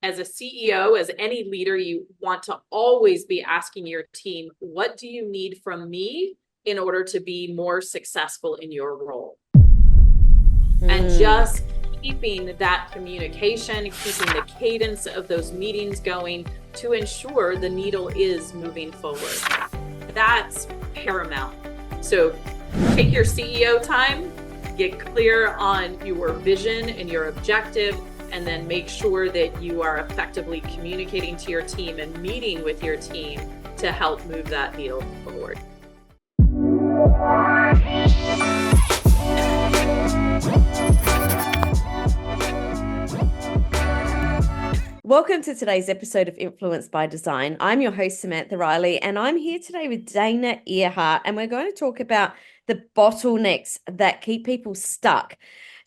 as a CEO, as any leader, you want to always be asking your team, what do you need from me in order to be more successful in your role? And just keeping that communication, keeping the cadence of those meetings going to ensure the needle is moving forward. That's paramount. So take your CEO time, get clear on your vision and your objective, and then make sure that you are effectively communicating to your team and meeting with your team to help move that needle forward. Welcome to today's episode of Influence by Design. I'm your host, Samantha Riley, and I'm here today with Dana Earhart, and we're going to talk about the bottlenecks that keep people stuck.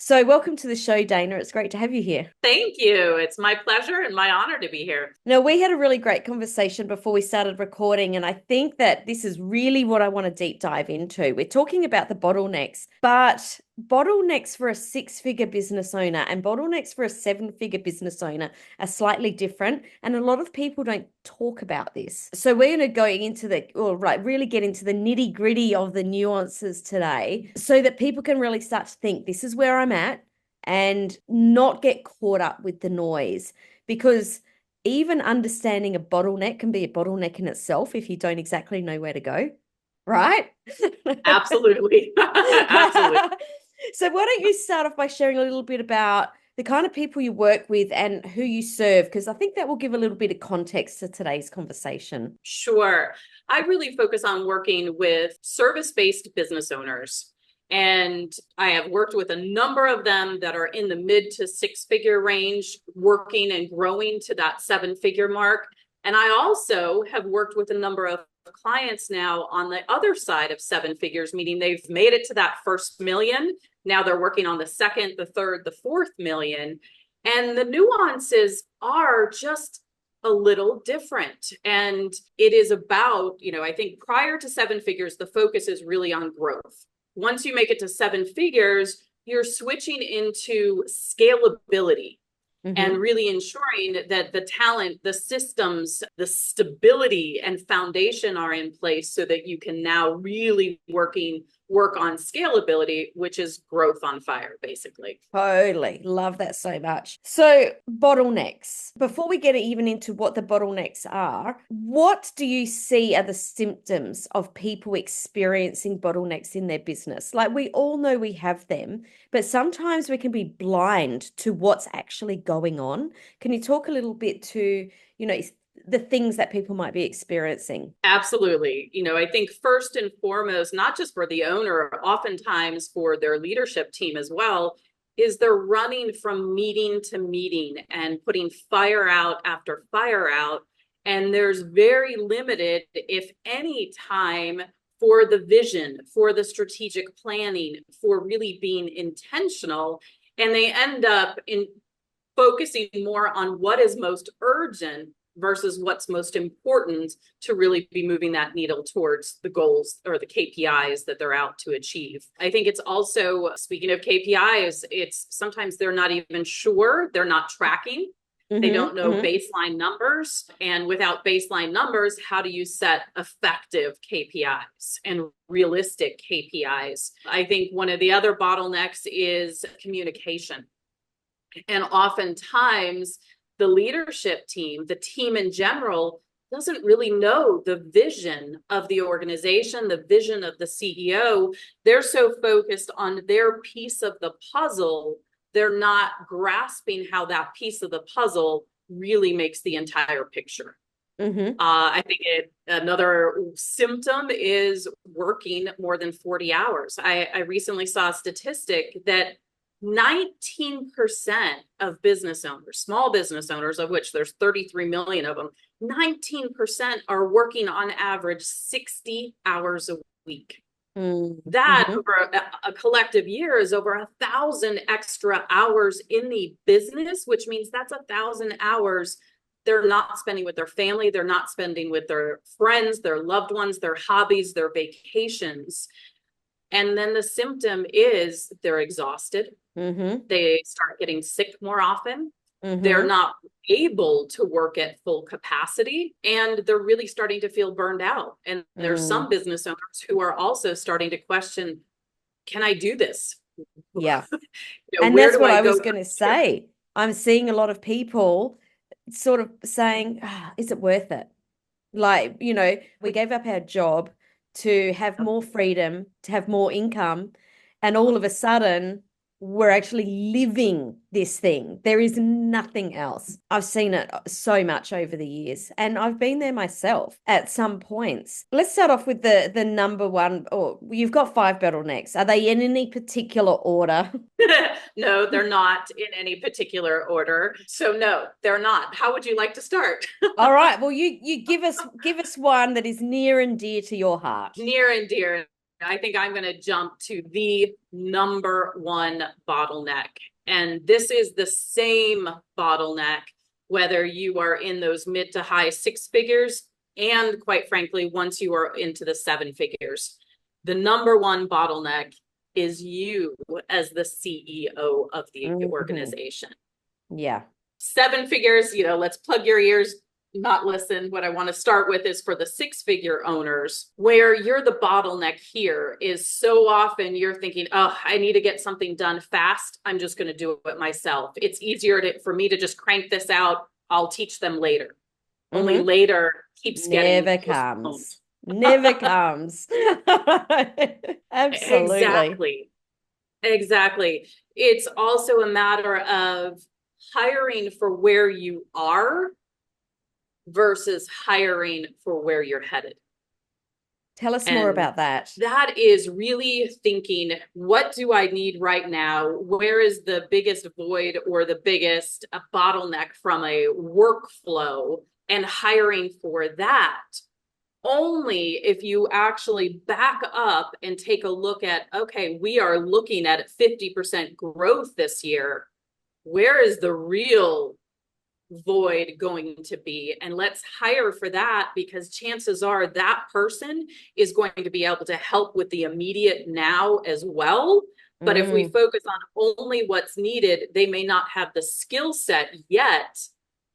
So welcome to the show, Dana. It's great to have you here. Thank you. It's my pleasure and my honor to be here. Now, we had a really great conversation before we started recording, and I think that this is really what I want to deep dive into. We're talking about the bottlenecks, but bottlenecks for a six-figure business owner and bottlenecks for a seven-figure business owner are slightly different, and a lot of people don't talk about this. So we're going to go into really get into the nitty-gritty of the nuances today so that people can really start to think, this is where I'm at, and not get caught up with the noise. Because even understanding a bottleneck can be a bottleneck in itself if you don't exactly know where to go, right? Absolutely. Absolutely. So why don't you start off by sharing a little bit about the kind of people you work with and who you serve, because I think that will give a little bit of context to today's conversation. Sure. I really focus on working with service-based business owners. And I have worked with a number of them that are in the mid to six-figure range, working and growing to that seven-figure mark. And I also have worked with a number of clients now on the other side of seven figures, meaning they've made it to that first million. Now they're working on the second, the third, the fourth million. And the nuances are just a little different. And it is about, I think prior to seven figures, the focus is really on growth. Once you make it to seven figures, you're switching into scalability. And really ensuring that the talent, the systems, the stability and foundation are in place so that you can now really work on scalability, which is growth on fire, basically. Totally. Love that so much. So bottlenecks. Before we get even into what the bottlenecks are, what do you see are the symptoms of people experiencing bottlenecks in their business? Like, we all know we have them, but sometimes we can be blind to what's actually going on. Can you talk a little bit to, the things that people might be experiencing? Absolutely. I think first and foremost, not just for the owner, oftentimes for their leadership team as well, is they're running from meeting to meeting and putting fire out after fire out. And there's very limited, if any, time for the vision, for the strategic planning, for really being intentional. And they end up focusing more on what is most urgent versus what's most important to really be moving that needle towards the goals or the KPIs that they're out to achieve. I think it's also, speaking of KPIs, it's sometimes they're not even sure, they're not tracking. They don't know baseline numbers. And without baseline numbers, how do you set effective KPIs and realistic KPIs? I think one of the other bottlenecks is communication. And oftentimes, the leadership team, the team in general, doesn't really know the vision of the organization, the vision of the CEO. They're so focused on their piece of the puzzle, they're not grasping how that piece of the puzzle really makes the entire picture. I think another symptom is working more than 40 hours. I recently saw a statistic that 19% of business owners, small business owners, of which there's 33 million of them, 19% are working on average 60 hours a week. That over a collective year is over 1,000 extra hours in the business, which means that's 1,000 hours they're not spending with their family, they're not spending with their friends, their loved ones, their hobbies, their vacations. And then the symptom is they're exhausted. They start getting sick more often. They're Mm-hmm. not able to work at full capacity, and they're really starting to feel burned out. And there's Mm, some business owners who are also starting to question, can I do this? yeah. And Where that's do what I I go was from going to here? say. I'm seeing a lot of people sort of saying, is it worth it? Like, we gave up our job to have more freedom, to have more income, and all of a sudden, we're actually living this thing. There is nothing else. I've seen it so much over the years, and I've been there myself at some points. Let's start off with the number one, or you've got five bottlenecks. Are they in any particular order? No, they're not in any particular order. So no, they're not. How would you like to start? All right. Well, you give us one that is near and dear to your heart. Near and dear. I think I'm going to jump to the number one bottleneck. And this is the same bottleneck, whether you are in those mid to high six figures, and quite frankly, once you are into the seven figures. The number one bottleneck is you as the CEO of the Mhm. organization. Yeah. Seven figures, let's plug your ears, not listen. What I want to start with is for the six-figure owners, where you're the bottleneck here is so often you're thinking, oh, I need to get something done fast. I'm just going to do it myself. It's easier for me to just crank this out. I'll teach them later. Only Hmm. later keeps getting Never postponed. comes. Never comes. Absolutely. Exactly. Exactly. It's also a matter of hiring for where you are versus hiring for where you're headed. Tell us more And about that. that is really thinking, what do I need right now? Where is the biggest void or the biggest bottleneck from a workflow, and hiring for that? Only if you actually back up and take a look at, okay, we are looking at 50% growth this year. Where is the real void going to be? And let's hire for that, because chances are that person is going to be able to help with the immediate now as well. But if we Mm. focus on only what's needed, they may not have the skill set yet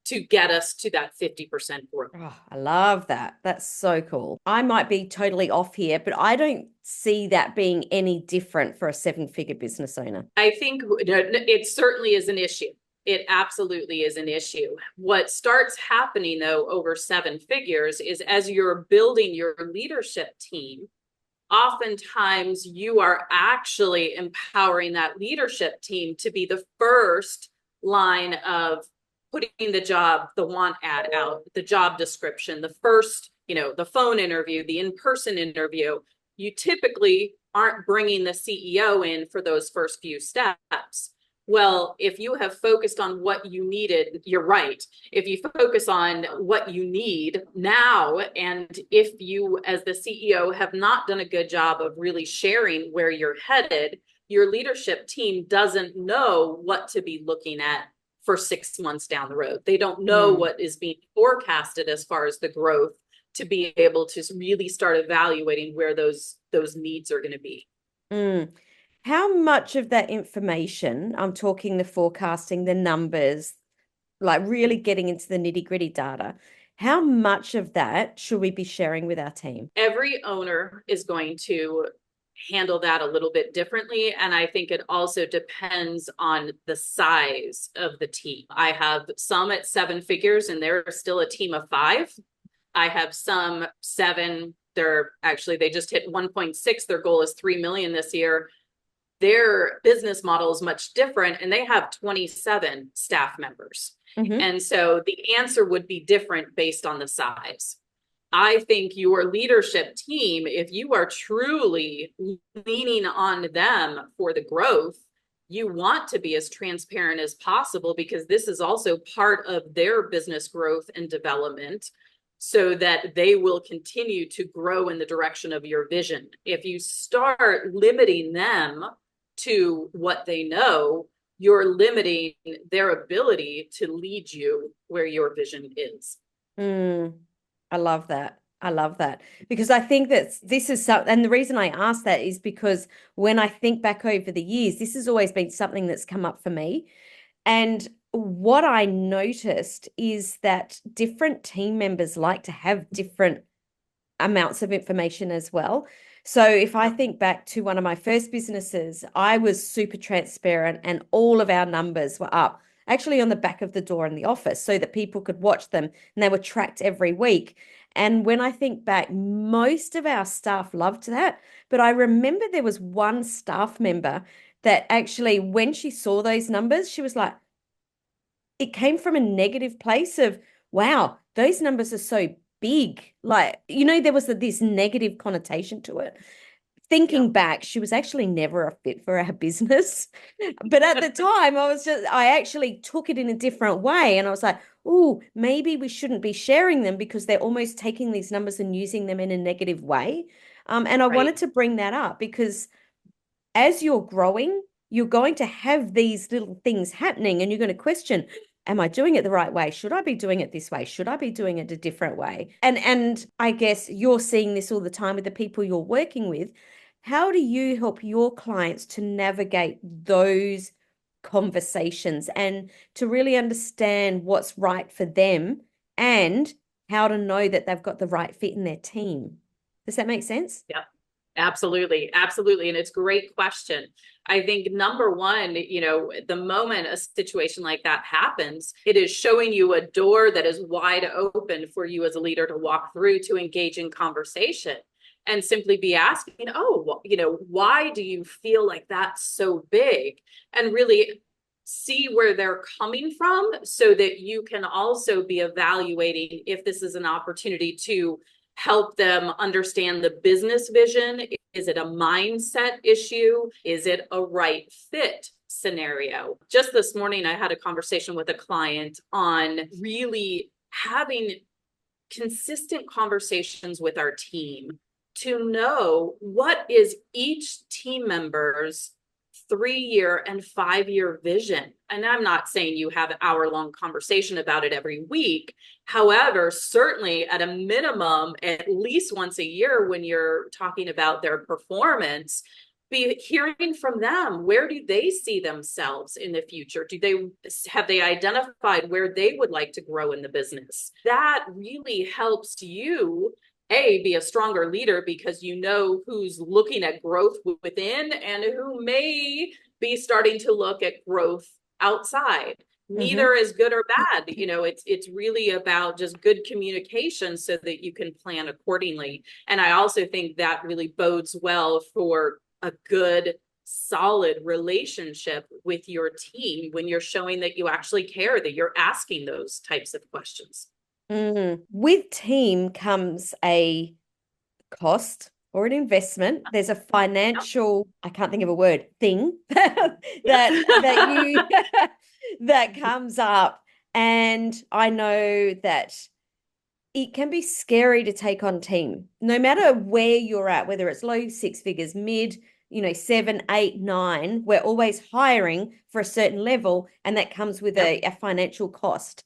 to get us to that 50% growth. Oh, I love that. That's so cool. I might be totally off here, but I don't see that being any different for a seven-figure business owner. I think it certainly is an issue. It absolutely is an issue. What starts happening, though, over seven figures is as you're building your leadership team, oftentimes you are actually empowering that leadership team to be the first line of putting the want ad out, the job description, the first, the phone interview, the in-person interview. You typically aren't bringing the CEO in for those first few steps. Well, if you have focused on what you needed, you're right. If you focus on what you need now, and if you, as the CEO, have not done a good job of really sharing where you're headed, your leadership team doesn't know what to be looking at for 6 months down the road. They don't know Mm. what is being forecasted as far as the growth, to be able to really start evaluating where those needs are going to be. Mm. How much of that information, I'm talking the forecasting, the numbers, like really getting into the nitty-gritty data, how much of that should we be sharing with our team? Every owner is going to handle that a little bit differently. And I think it also depends on the size of the team. I have some at seven figures and they're still a team of five. I have some seven, they just hit 1.6. Their goal is 3 million this year. Their business model is much different and they have 27 staff members. Hmm. And so the answer would be different based on the size. I think your leadership team, if you are truly leaning on them for the growth, you want to be as transparent as possible, because this is also part of their business growth and development, so that they will continue to grow in the direction of your vision. If you start limiting them to what they know, you're limiting their ability to lead you where your vision is. Mm. I love that. I love that because I think that this is something, and the reason I ask that is because when I think back over the years, this has always been something that's come up for me. And what I noticed is that different team members like to have different amounts of information as well. So if I Yep. think back to one of my first businesses, I was super transparent and all of our numbers were up, actually on the back of the door in the office so that people could watch them and they were tracked every week. And when I think back, most of our staff loved that. But I remember there was one staff member that actually, when she saw those numbers, she was like, it came from a negative place of, wow, those numbers are so big. Like, there was this negative connotation to it. Thinking Yep. back, she was actually never a fit for our business. But at the time, I actually took it in a different way. And I was like, oh, maybe we shouldn't be sharing them because they're almost taking these numbers and using them in a negative way. And I Right. wanted to bring that up because as you're growing, you're going to have these little things happening and you're going to question, am I doing it the right way? Should I be doing it this way? Should I be doing it a different way? And I guess you're seeing this all the time with the people you're working with. How do you help your clients to navigate those conversations and to really understand what's right for them and how to know that they've got the right fit in their team? Does that make sense? Yep. Absolutely. Absolutely. And it's a great question. I think number one, the moment a situation like that happens, it is showing you a door that is wide open for you as a leader to walk through to engage in conversation and simply be asking, oh, well, why do you feel like that's so big? And really see where they're coming from so that you can also be evaluating if this is an opportunity to help them understand the business vision. Is it a mindset issue? Is it a right fit scenario? Just this morning, I had a conversation with a client on really having consistent conversations with our team to know what is each team member's 3-year and 5-year vision. And I'm not saying you have an hour-long conversation about it every week. However, certainly at a minimum, at least once a year when you're talking about their performance, be hearing from them. Where do they see themselves in the future? Have they identified where they would like to grow in the business? That really helps you be a stronger leader because you know who's looking at growth within and who may be starting to look at growth outside. Neither Mm-hmm. is good or bad. It's really about just good communication so that you can plan accordingly. And I also think that really bodes well for a good, solid relationship with your team when you're showing that you actually care, that you're asking those types of questions. With team comes a cost or an investment. There's a Yep. financial, I can't think of a word, thing that Yep. you that comes up. And I know that it can be scary to take on team, no matter where you're at, whether it's low six figures, mid, 7, 8, 9, we're always hiring for a certain level, and that comes with Yep. a financial cost.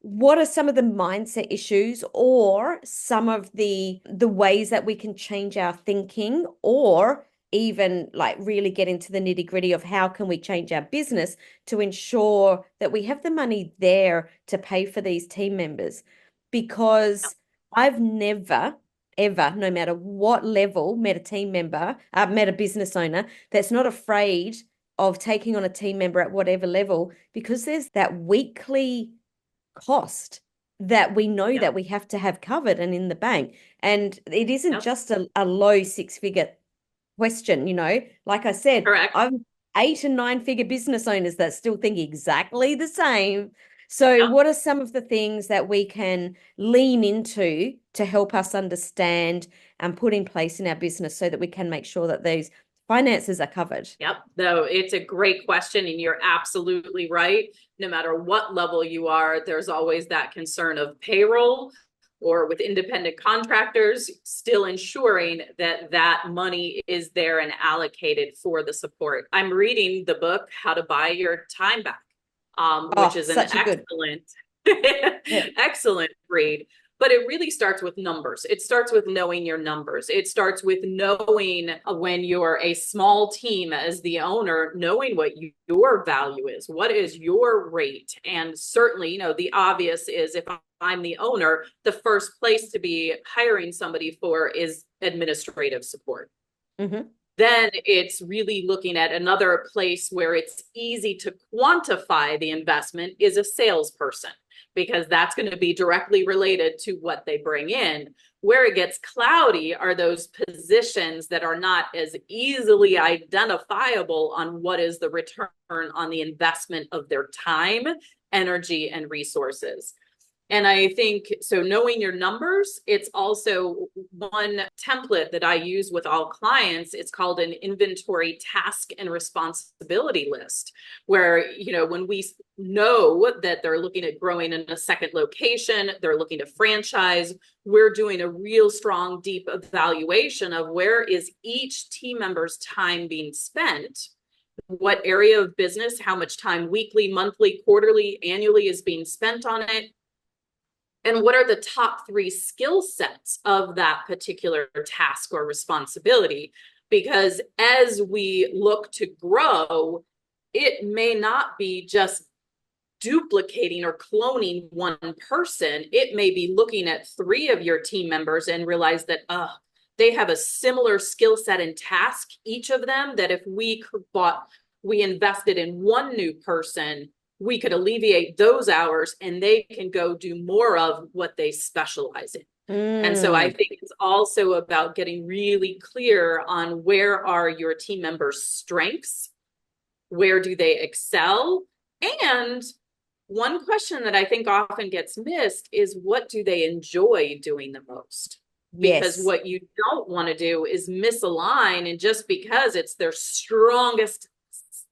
What are some of the mindset issues or some of the ways that we can change our thinking or even like really get into the nitty gritty of how can we change our business to ensure that we have the money there to pay for these team members? Because I've never ever, no matter what level, met a team member, met a business owner that's not afraid of taking on a team member at whatever level, because there's that weekly cost that we know Yep. that we have to have covered and in the bank. And it isn't Yep. just a low six-figure question, Like I said, Correct. I've 8 and 9 figure business owners that still think exactly the same. So, Yep. what are some of the things that we can lean into to help us understand and put in place in our business so that we can make sure that those finances are covered? Yep. No, it's a great question, and you're absolutely right. No matter what level you are, there's always that concern of payroll or with independent contractors, still ensuring that that money is there and allocated for the support. I'm reading the book, How to Buy Your Time Back, which Oh, is an such a good. excellent, Yeah. excellent read. But it really starts with numbers. It starts with knowing your numbers. It starts with knowing when you're a small team as the owner, knowing what your value is. What is your rate? And certainly, the obvious is if I'm the owner, the first place to be hiring somebody for is administrative support. Mm-hmm. Then it's really looking at another place where it's easy to quantify the investment is a salesperson, because that's going to be directly related to what they bring in. Where it gets cloudy are those positions that are not as easily identifiable on what is the return on the investment of their time, energy, and resources. And I think, so knowing your numbers, it's also one template that I use with all clients. It's called an inventory task and responsibility list, where, when we know that they're looking at growing in a second location, they're looking to franchise, we're doing a real strong, deep evaluation of where is each team member's time being spent, what area of business, how much time weekly, monthly, quarterly, annually is being spent on it, and what are the top 3 skill sets of that particular task or responsibility? Because as we look to grow, it may not be just duplicating or cloning one person. It may be looking at 3 of your team members and realize that they have a similar skill set and task, each of them, that if we invested in one new person, we could alleviate those hours and they can go do more of what they specialize in. And so I think it's also about getting really clear on where are your team members' strengths, where do they excel, and one question that I think often gets missed is what do they enjoy doing the most? Because what you don't want to do is misalign, and just because it's their strongest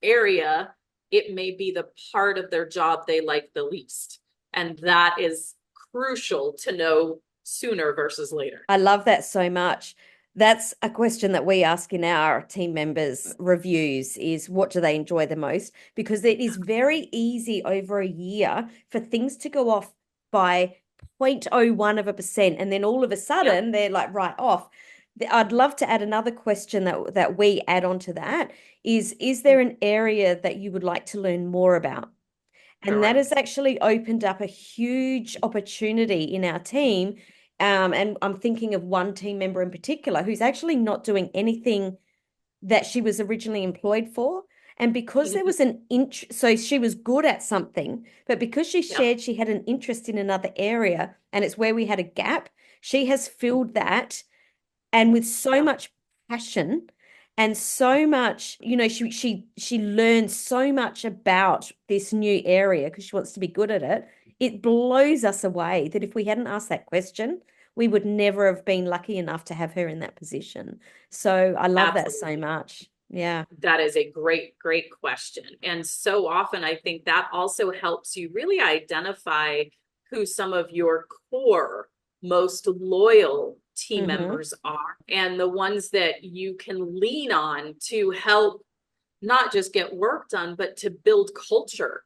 area, it may be the part of their job they like the least. And that is crucial to know sooner versus later. I love that so much. That's a question that we ask in our team members' reviews is what do they enjoy the most? Because it is very easy over a year for things to go off by 0.01%. And then all of a sudden they're like right off. I'd love to add another question that we add on to that is there an area that you would like to learn more about? And that has actually opened up a huge opportunity in our team. And I'm thinking of one team member in particular who's actually not doing anything that she was originally employed for. And because there was so she was good at something, but because she shared she had an interest in another area and it's where we had a gap, she has filled that. And with so much passion and so much, she learns so much about this new area because she wants to be good at it. It blows us away that if we hadn't asked that question, we would never have been lucky enough to have her in that position. So I love that so much. Yeah. That is a great, great question. And so often I think that also helps you really identify who some of your core, most loyal team members are, and the ones that you can lean on to help not just get work done, but to build culture,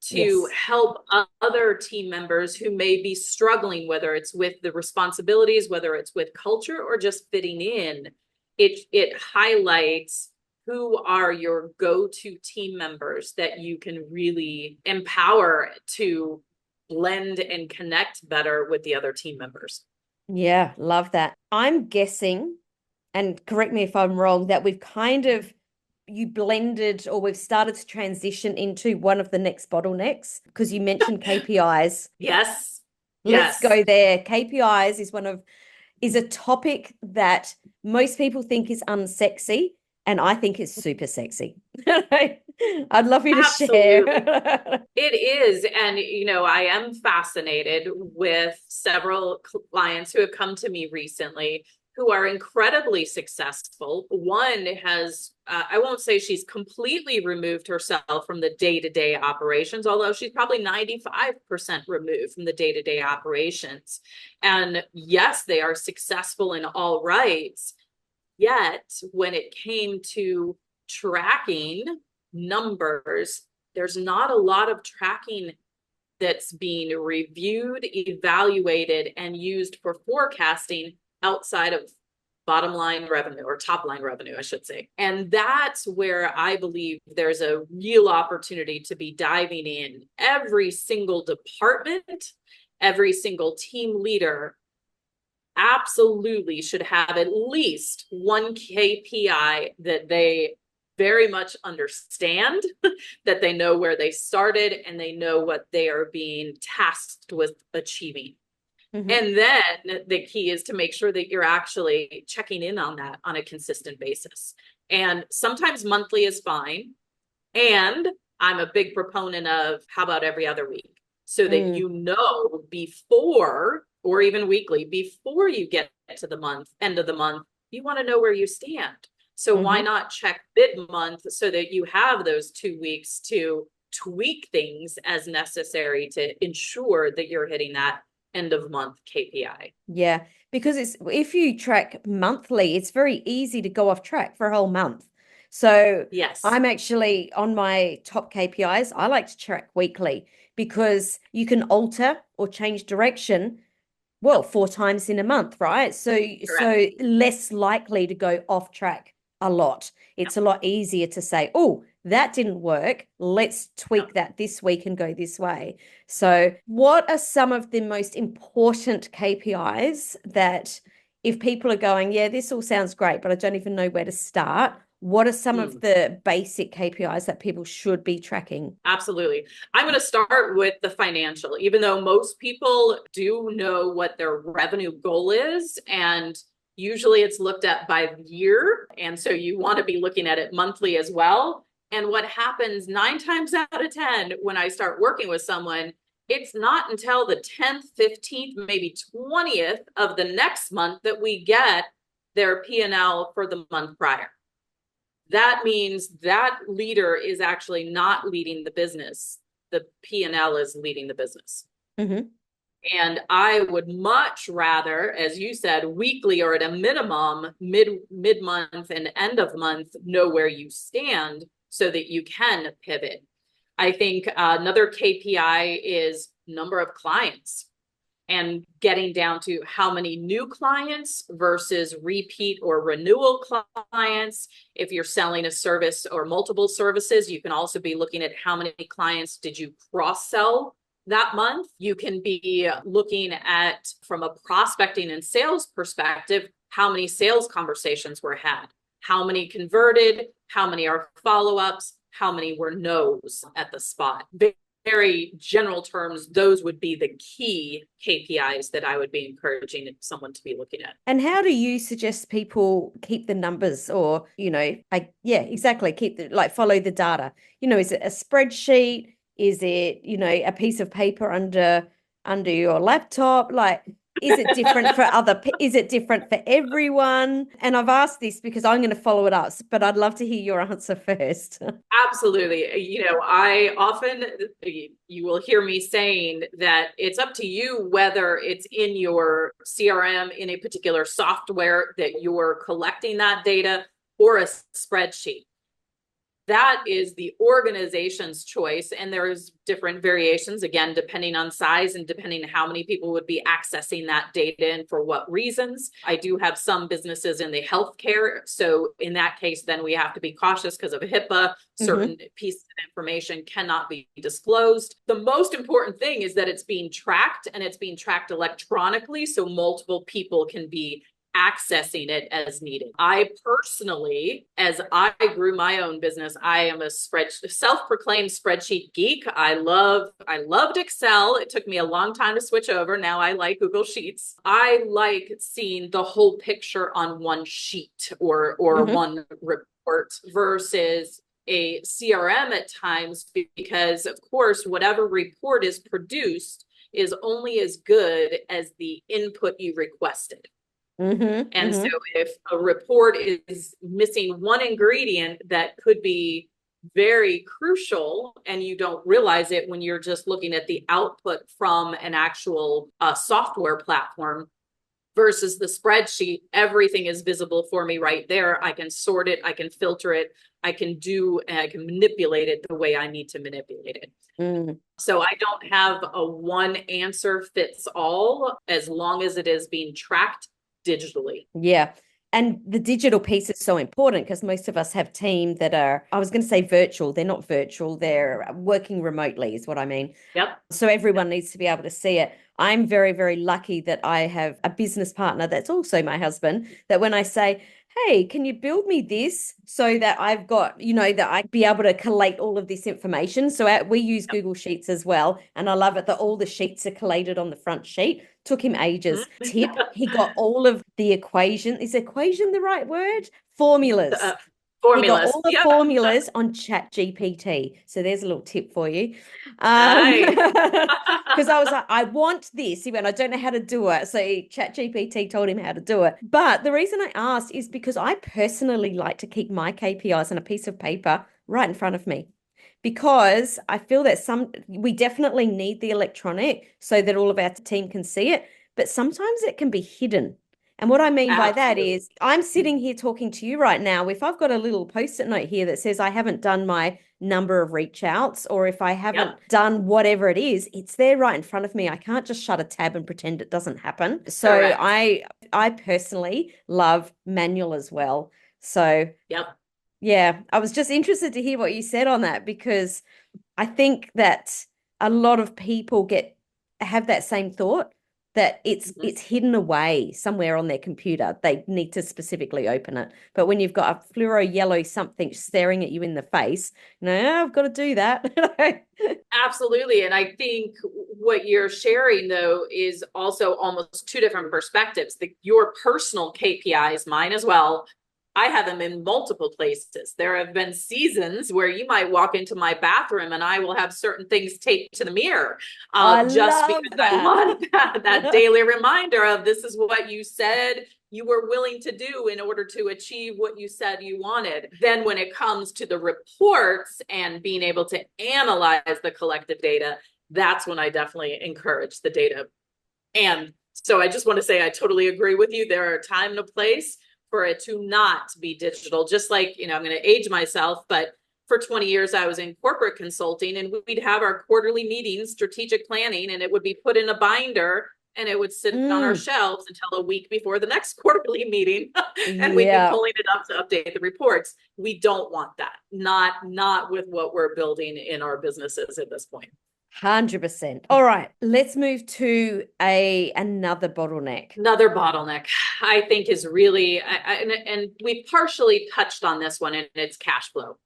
to help other team members who may be struggling, whether it's with the responsibilities, whether it's with culture or just fitting in. It highlights who are your go-to team members that you can really empower to blend and connect better with the other team members. Yeah, love that. I'm guessing, and correct me if I'm wrong, that you blended or we've started to transition into one of the next bottlenecks because you mentioned KPIs. Yes. Let's go there. KPIs is a topic that most people think is unsexy, and I think is super sexy. I'd love you to share. It is. And, I am fascinated with several clients who have come to me recently who are incredibly successful. One has, I won't say she's completely removed herself from the day-to-day operations, although she's probably 95% removed from the day-to-day operations. And yes, they are successful in all rights. Yet when it came to tracking numbers, there's not a lot of tracking that's being reviewed, evaluated, and used for forecasting outside of bottom line revenue, or top line revenue, I should say. And that's where I believe there's a real opportunity to be diving in. Every single department, every single team leader absolutely should have at least one KPI that they very much understand, that they know where they started, and they know what they are being tasked with achieving. Mm-hmm. And then the key is to make sure that you're actually checking in on that on a consistent basis. And sometimes monthly is fine. And I'm a big proponent of, how about every other week? So that you know before, or even weekly, before you get to the end of the month, you want to know where you stand. So why not check mid-month so that you have those 2 weeks to tweak things as necessary to ensure that you're hitting that end of month KPI. Yeah, because if you track monthly, it's very easy to go off track for a whole month. So yes, I'm actually on my top KPIs. I like to track weekly because you can alter or change direction, well, 4 times in a month, right? So less likely to go off track a lot. It's a lot easier to say, oh, that didn't work. Let's tweak that this week and go this way. So what are some of the most important KPIs that, if people are going, yeah, this all sounds great, but I don't even know where to start, what are some of the basic KPIs that people should be tracking? Absolutely. I'm going to start with the financial, even though most people do know what their revenue goal is, and usually it's looked at by year. And so you want to be looking at it monthly as well. And what happens 9 times out of 10 when I start working with someone, it's not until the 10th, 15th, maybe 20th of the next month that we get their P&L for the month prior. That means that leader is actually not leading the business. The P&L is leading the business. Mm-hmm. And I would much rather, as you said, weekly or at a minimum, mid-month and end of month, know where you stand so that you can pivot. I think another KPI is number of clients, and getting down to how many new clients versus repeat or renewal clients. If you're selling a service or multiple services, you can also be looking at how many clients did you cross-sell that month. You can be looking at, from a prospecting and sales perspective, how many sales conversations were had, how many converted, how many are follow-ups, how many were no's at the spot. Very general terms, those would be the key KPIs that I would be encouraging someone to be looking at. And how do you suggest people keep the numbers, or, exactly, follow the data? Is it a spreadsheet? Is it, a piece of paper under your laptop? Is it different is it different for everyone? And I've asked this because I'm going to follow it up, but I'd love to hear your answer first. Absolutely. I often, you will hear me saying that it's up to you whether it's in your CRM, in a particular software that you're collecting that data, or a spreadsheet. That is the organization's choice. And there's different variations, again, depending on size and depending how many people would be accessing that data and for what reasons. I do have some businesses in the healthcare. So in that case, then we have to be cautious because of HIPAA. Certain pieces of information cannot be disclosed. The most important thing is that it's being tracked, and it's being tracked electronically, so multiple people can be accessing it as needed. I personally, as I grew my own business, I am a self-proclaimed spreadsheet geek. I loved Excel. It took me a long time to switch over. Now I like Google Sheets. I like seeing the whole picture on one sheet or one report versus a CRM at times, because of course, whatever report is produced is only as good as the input you requested. So if a report is missing one ingredient that could be very crucial and you don't realize it when you're just looking at the output from an actual software platform, versus the spreadsheet. Everything is visible for me right there. I can sort it, I can filter it, I can manipulate it the way I need to manipulate it. So I don't have a one answer fits all as long as it is being tracked digitally. Yeah. And the digital piece is so important because most of us have teams that are, I was going to say virtual. They're not virtual. They're working remotely is what I mean. Yep. So everyone needs to be able to see it. I'm very, very lucky that I have a business partner that's also my husband, that when I say, hey, can you build me this so that I've got, that I be able to collate all of this information. So we use Google Sheets as well. And I love it that all the sheets are collated on the front sheet. Took him ages. Tip, he got all of the equation. Is equation the right word? Formulas. He got all the formulas on ChatGPT. So there's a little tip for you. Nice. Because I was like, I want this. He went, I don't know how to do it. So ChatGPT told him how to do it. But the reason I asked is because I personally like to keep my KPIs on a piece of paper right in front of me. Because I feel that we definitely need the electronic so that all of our team can see it, but sometimes it can be hidden. And what I mean by that is I'm sitting here talking to you right now. If I've got a little post-it note here that says I haven't done my number of reach outs, or if I haven't done whatever it is, it's there right in front of me. I can't just shut a tab and pretend it doesn't happen. So Correct. I personally love manual as well. So yeah, I was just interested to hear what you said on that, because I think that a lot of people have that same thought that it's hidden away somewhere on their computer. They need to specifically open it. But when you've got a fluoro yellow something staring at you in the face, I've got to do that. Absolutely. And I think what you're sharing, though, is also almost two different perspectives. Your personal KPIs, mine as well, I have them in multiple places. There have been seasons where you might walk into my bathroom and I will have certain things taped to the mirror, just because I want that daily reminder of this is what you said you were willing to do in order to achieve what you said you wanted. Then when it comes to the reports and being able to analyze the collective data, that's when I definitely encourage the data. And so I just want to say, I totally agree with you. There are a time and a place for it to not be digital. Just like, I'm going to age myself, but for 20 years, I was in corporate consulting, and we'd have our quarterly meetings, strategic planning, and it would be put in a binder and it would sit on our shelves until a week before the next quarterly meeting. And we'd be pulling it up to update the reports. We don't want that. Not with what we're building in our businesses at this point. 100%. All right, let's move to another bottleneck. Another bottleneck, I think, is really, and we partially touched on this one, and it's cash flow.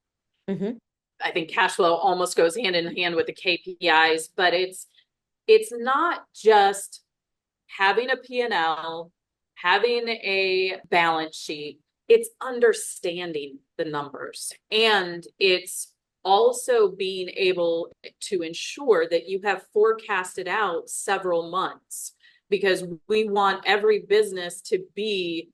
I think cash flow almost goes hand in hand with the KPIs, but it's not just having a P&L, having a balance sheet. It's understanding the numbers, and it's also being able to ensure that you have forecasted out several months, because we want every business to be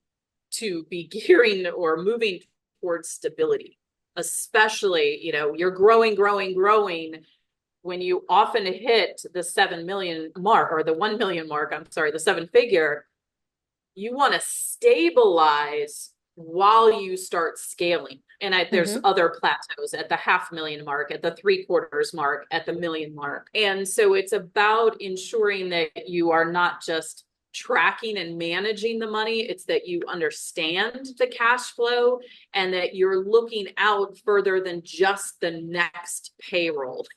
gearing or moving towards stability, especially, you're growing. When you often hit the 7 million mark, or the 1 million mark, the 7-figure, you want to stabilize while you start scaling. And there's other plateaus at the 500,000 mark, at the 3/4 mark, at the 1 million mark. And so it's about ensuring that you are not just tracking and managing the money, it's that you understand the cash flow and that you're looking out further than just the next payroll,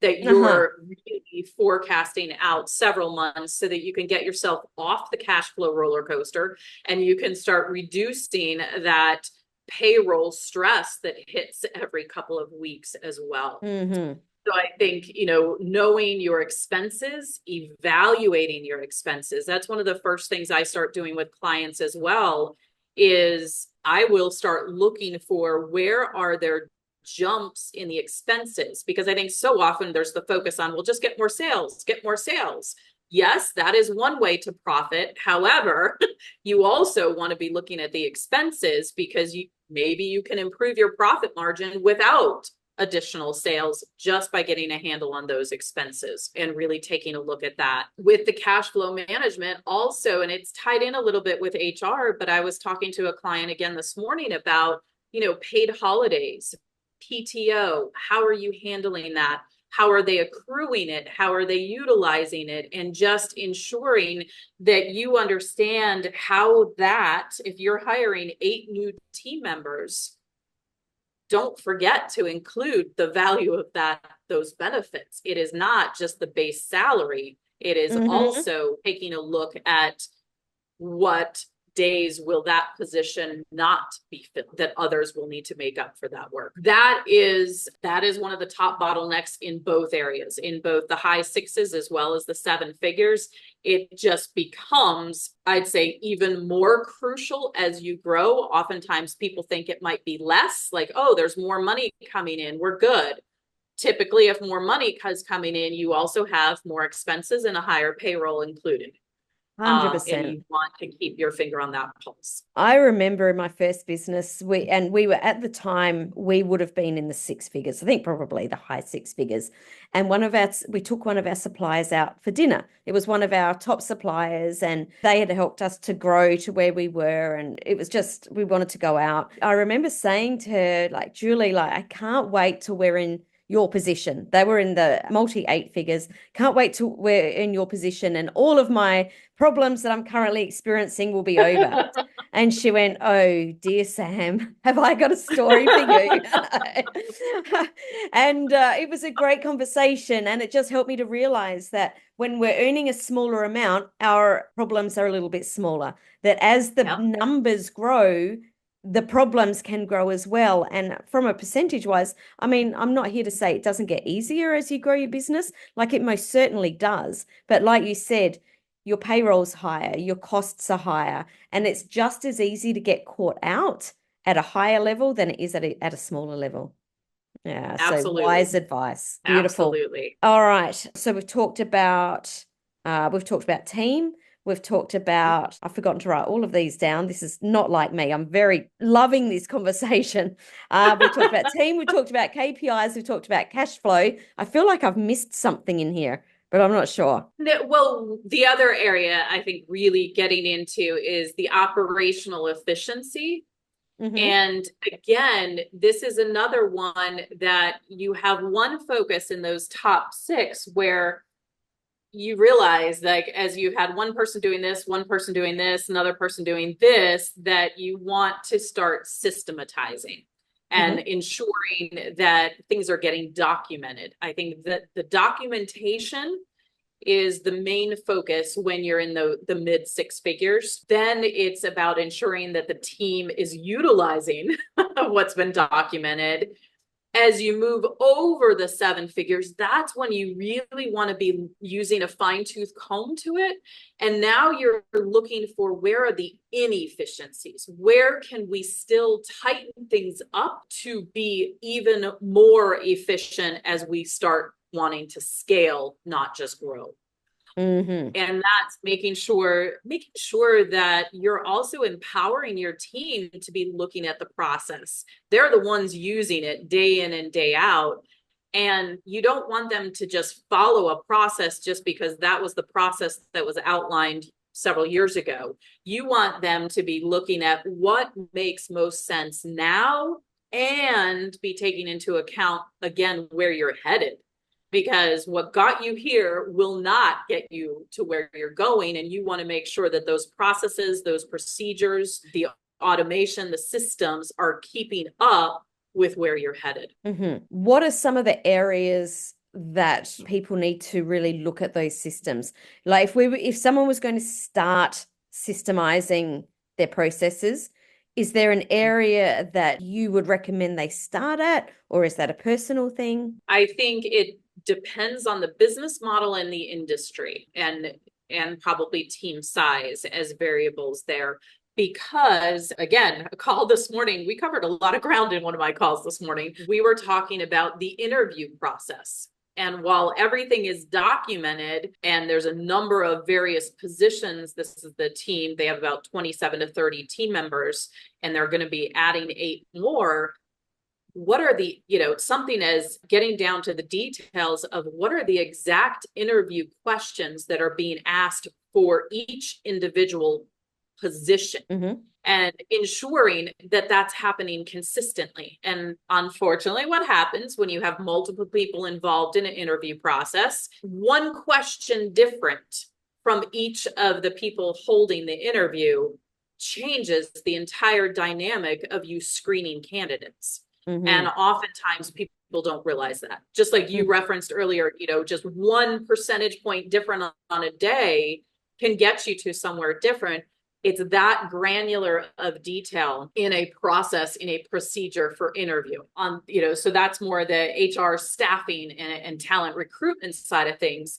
that you're really forecasting out several months so that you can get yourself off the cash flow roller coaster and you can start reducing that payroll stress that hits every couple of weeks as well. So I think, knowing your expenses, evaluating your expenses, that's one of the first things I start doing with clients as well, is I will start looking for where are there jumps in the expenses, because I think so often there's the focus on, well, just get more sales. Yes, that is one way to profit. However, you also want to be looking at the expenses, because maybe you can improve your profit margin without additional sales just by getting a handle on those expenses and really taking a look at that. With the cash flow management also, and it's tied in a little bit with HR, but I was talking to a client again this morning about, paid holidays, PTO. How are you handling that? How are they accruing it? How are they utilizing it? And just ensuring that you understand how that, if you're hiring 8 new team members, don't forget to include the value of those benefits. It is not just the base salary. It is also taking a look at what days will that position not be fit, that others will need to make up for that work. That is one of the top bottlenecks in both areas, in both the high sixes as well as the 7 figures. It just becomes, I'd say, even more crucial as you grow. Oftentimes people think it might be less, like, oh, there's more money coming in, we're good. Typically, if more money is coming in, you also have more expenses and a higher payroll included. 100%. And you want to keep your finger on that pulse. I remember in my first business, we were at the time, we would have been in the 6 figures, I think probably the high 6 figures. And we took one of our suppliers out for dinner. It was one of our top suppliers, and they had helped us to grow to where we were. And it was just, we wanted to go out. I remember saying to her, like, Julie, like, I can't wait till we're in your position. They were in the multi 8 figures. Can't wait till we're in your position and all of my problems that I'm currently experiencing will be over. And she went, oh, dear Sam, have I got a story for you? And it was a great conversation. And it just helped me to realize that when we're earning a smaller amount, our problems are a little bit smaller. That as the numbers grow, the problems can grow as well. And from a percentage wise, I mean, I'm not here to say it doesn't get easier as you grow your business. Like, it most certainly does. But like you said, your payroll's higher, your costs are higher, and it's just as easy to get caught out at a higher level than it is at a smaller level. Yeah. Absolutely. So wise advice. Beautiful. Absolutely. All right. So we've talked about team. We've talked about, I've forgotten to write all of these down. This is not like me. I'm very loving this conversation. We've talked about team. We've talked about KPIs. We've talked about cash flow. I feel like I've missed something in here, but I'm not sure. Well, the other area I think really getting into is the operational efficiency. And again, this is another one that you have one focus in those top 6 where you realize, like, as you had one person doing this, another person doing this, that you want to start systematizing and ensuring that things are getting documented. I think that the documentation is the main focus when you're in the mid 6 figures. Then it's about ensuring that the team is utilizing what's been documented. As you move over the 7 figures, that's when you really want to be using a fine-tooth comb to it. And now you're looking for, where are the inefficiencies? Where can we still tighten things up to be even more efficient as we start wanting to scale, not just grow? And that's making sure that you're also empowering your team to be looking at the process. They're the ones using it day in and day out. And you don't want them to just follow a process just because that was the process that was outlined several years ago. You want them to be looking at what makes most sense now and be taking into account, again, where you're headed. Because what got you here will not get you to where you're going. And you want to make sure that those processes, those procedures, the automation, the systems are keeping up with where you're headed. What are some of the areas that people need to really look at those systems? Like, if someone was going to start systemizing their processes, is there an area that you would recommend they start at, or is that a personal thing? I think it depends on the business model and the industry, and probably team size as variables there. Because again, a call this morning, we covered a lot of ground in one of my calls this morning. We were talking about the interview process. And while everything is documented and there's a number of various positions, this is the team, they have about 27 to 30 team members, and they're going to be adding 8 more. what are the, something as getting down to the details of what are the exact interview questions that are being asked for each individual position, and ensuring that that's happening consistently. And unfortunately, what happens when you have multiple people involved in an interview process, one question different from each of the people holding the interview changes the entire dynamic of you screening candidates. And oftentimes people don't realize that. Just like you referenced earlier, just 1 percentage point different on a day can get you to somewhere different. It's that granular of detail in a process, in a procedure for interview on, so that's more the HR staffing and talent recruitment side of things.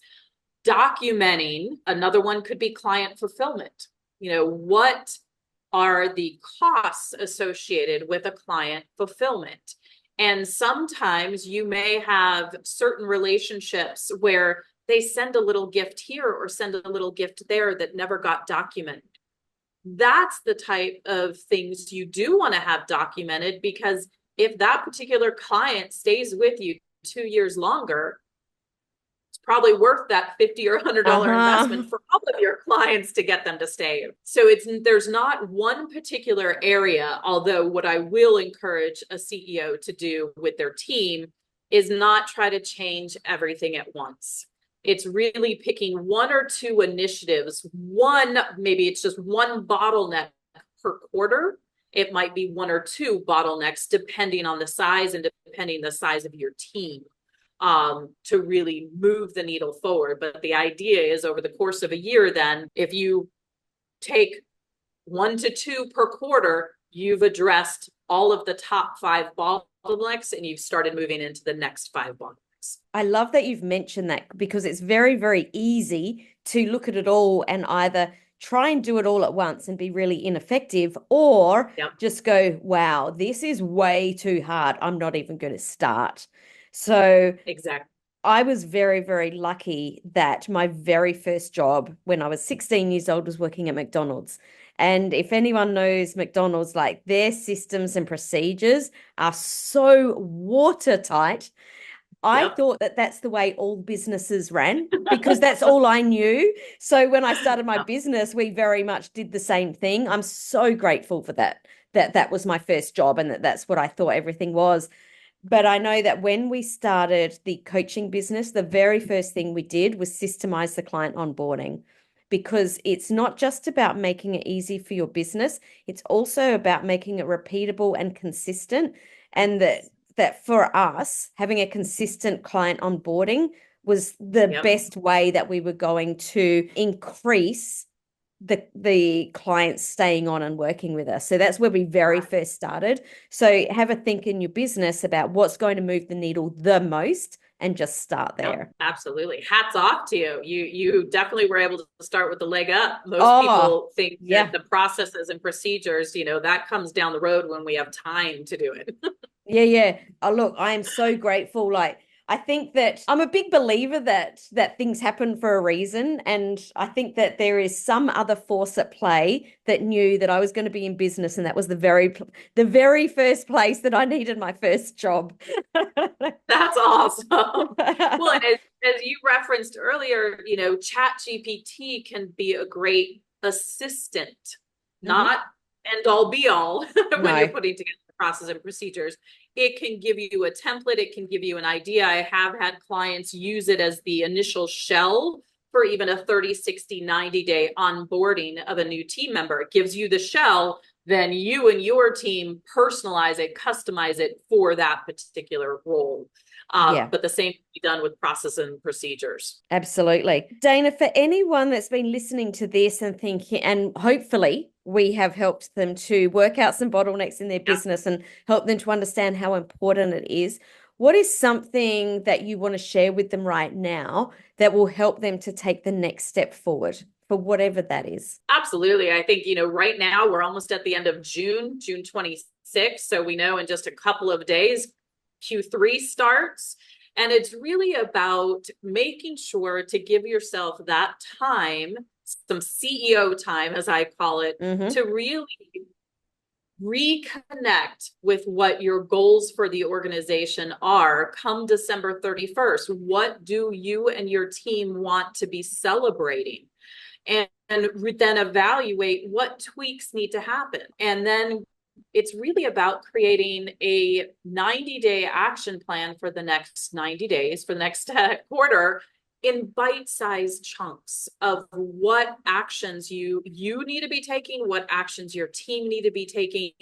Documenting, another one could be client fulfillment. What are the costs associated with a client fulfillment? And sometimes you may have certain relationships where they send a little gift here or send a little gift there that never got documented. That's the type of things you do want to have documented, because if that particular client stays with you 2 years longer, it's probably worth that $50 or $100 investment for all of your clients to get them to stay. So there's not one particular area, although what I will encourage a CEO to do with their team is not try to change everything at once. It's really picking 1 or 2 initiatives. Maybe it's just 1 bottleneck per quarter. It might be 1 or 2 bottlenecks, depending on the size and depending the size of your team, to really move the needle forward. But the idea is over the course of a year, then if you take 1 to 2 per quarter, you've addressed all of the top 5 bottlenecks and you've started moving into the next 5 bottlenecks. I love that you've mentioned that, because it's very, very easy to look at it all and either try and do it all at once and be really ineffective, or just go, wow, this is way too hard. I'm not even going to start. So exactly. I was very, very lucky that my very first job when I was 16 years old was working at McDonald's. And if anyone knows McDonald's, like, their systems and procedures are so watertight. I thought that that's the way all businesses ran, because that's all I knew. So when I started my business, we very much did the same thing. I'm so grateful for that was my first job and that's what I thought everything was. But I know that when we started the coaching business, the very first thing we did was systemize the client onboarding, because it's not just about making it easy for your business. It's also about making it repeatable and consistent. And that for us, having a consistent client onboarding was the best way that we were going to increase the clients staying on and working with us. So that's where we very first started. So have a think in your business about what's going to move the needle the most and just start there. Absolutely. Hats off to you. You definitely were able to start with the leg up. Most people think that the processes and procedures, that comes down the road when we have time to do it. Yeah. Oh, look, I am so grateful. Like, I think that I'm a big believer that things happen for a reason. And I think that there is some other force at play that knew that I was going to be in business. And that was the very first place that I needed my first job. That's awesome. Well, and as you referenced earlier, ChatGPT can be a great assistant, not end all be all when you're putting together the process and procedures. It can give you a template. It can give you an idea. I have had clients use it as the initial shell for even a 30, 60, 90-day onboarding of a new team member. It gives you the shell, then you and your team personalize it, customize it for that particular role. But the same can be done with process and procedures. Absolutely. Dana, for anyone that's been listening to this and thinking, and hopefully we have helped them to work out some bottlenecks in their business and help them to understand how important it is, what is something that you want to share with them right now that will help them to take the next step forward for whatever that is? Absolutely. I think, right now we're almost at the end of June 26th. So we know in just a couple of days, Q3 starts. And it's really about making sure to give yourself that time, some CEO time, as I call it, to really reconnect with what your goals for the organization are come December 31st. What do you and your team want to be celebrating? And then evaluate what tweaks need to happen. And then it's really about creating a 90-day action plan for the next 90 days, for the next quarter, in bite-sized chunks of what actions you need to be taking, what actions your team need to be taking,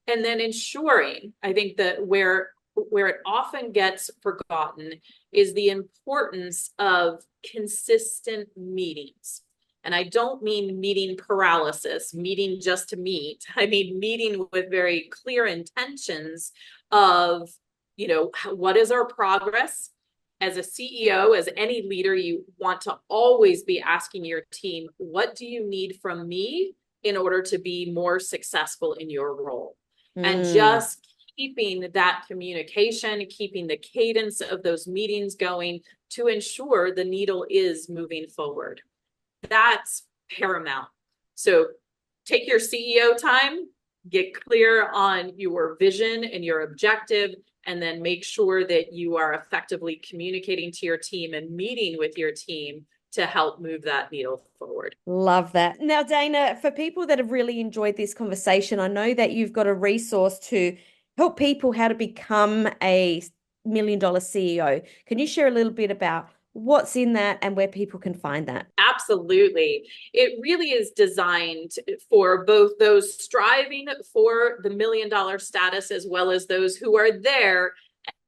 and then ensuring, I think that where it often gets forgotten is the importance of consistent meetings. And I don't mean meeting paralysis, meeting just to meet. I mean meeting with very clear intentions of, what is our progress? As a CEO, as any leader, you want to always be asking your team, what do you need from me in order to be more successful in your role? And just keeping that communication, keeping the cadence of those meetings going to ensure the needle is moving forward. That's paramount. So take your CEO time, get clear on your vision and your objective, and then make sure that you are effectively communicating to your team and meeting with your team to help move that needle forward. Love that. Now, Dana, for people that have really enjoyed this conversation, I know that you've got a resource to help people how to become a $1 million CEO. Can you share a little bit about what's in that and where people can find that? Absolutely. It really is designed for both those striving for the $1 million status as well as those who are there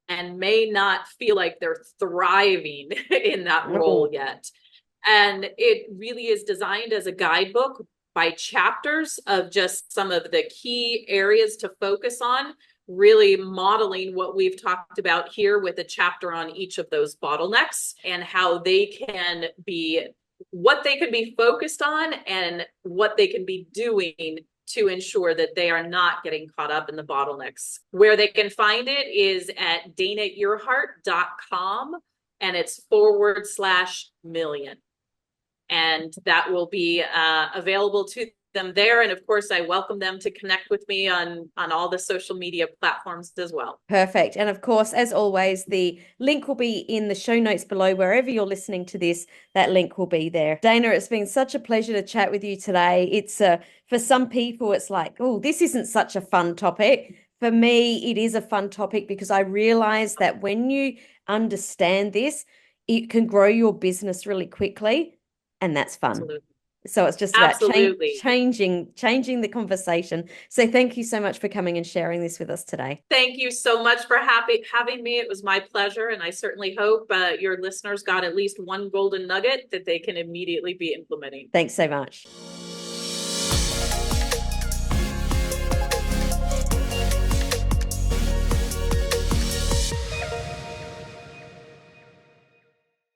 and may not feel like they're thriving in that role yet. And it really is designed as a guidebook by chapters of just some of the key areas to focus on, really modeling what we've talked about here with a chapter on each of those bottlenecks and how they can be, what they can be focused on and what they can be doing to ensure that they are not getting caught up in the bottlenecks. Where they can find it is at danaearhart.com, and it's /million. And that will be available to them there. And of course, I welcome them to connect with me on all the social media platforms as well. Perfect. And of course, as always, the link will be in the show notes below. Wherever you're listening to this, that link will be there. Dana, it's been such a pleasure to chat with you today. It's for some people, it's like, oh, this isn't such a fun topic. For me, it is a fun topic because I realize that when you understand this, it can grow your business really quickly. And that's fun. Absolutely. So it's just about Absolutely. changing the conversation. So thank you so much for coming and sharing this with us today. Thank you so much for having me. It was my pleasure. And I certainly hope your listeners got at least one golden nugget that they can immediately be implementing. Thanks so much.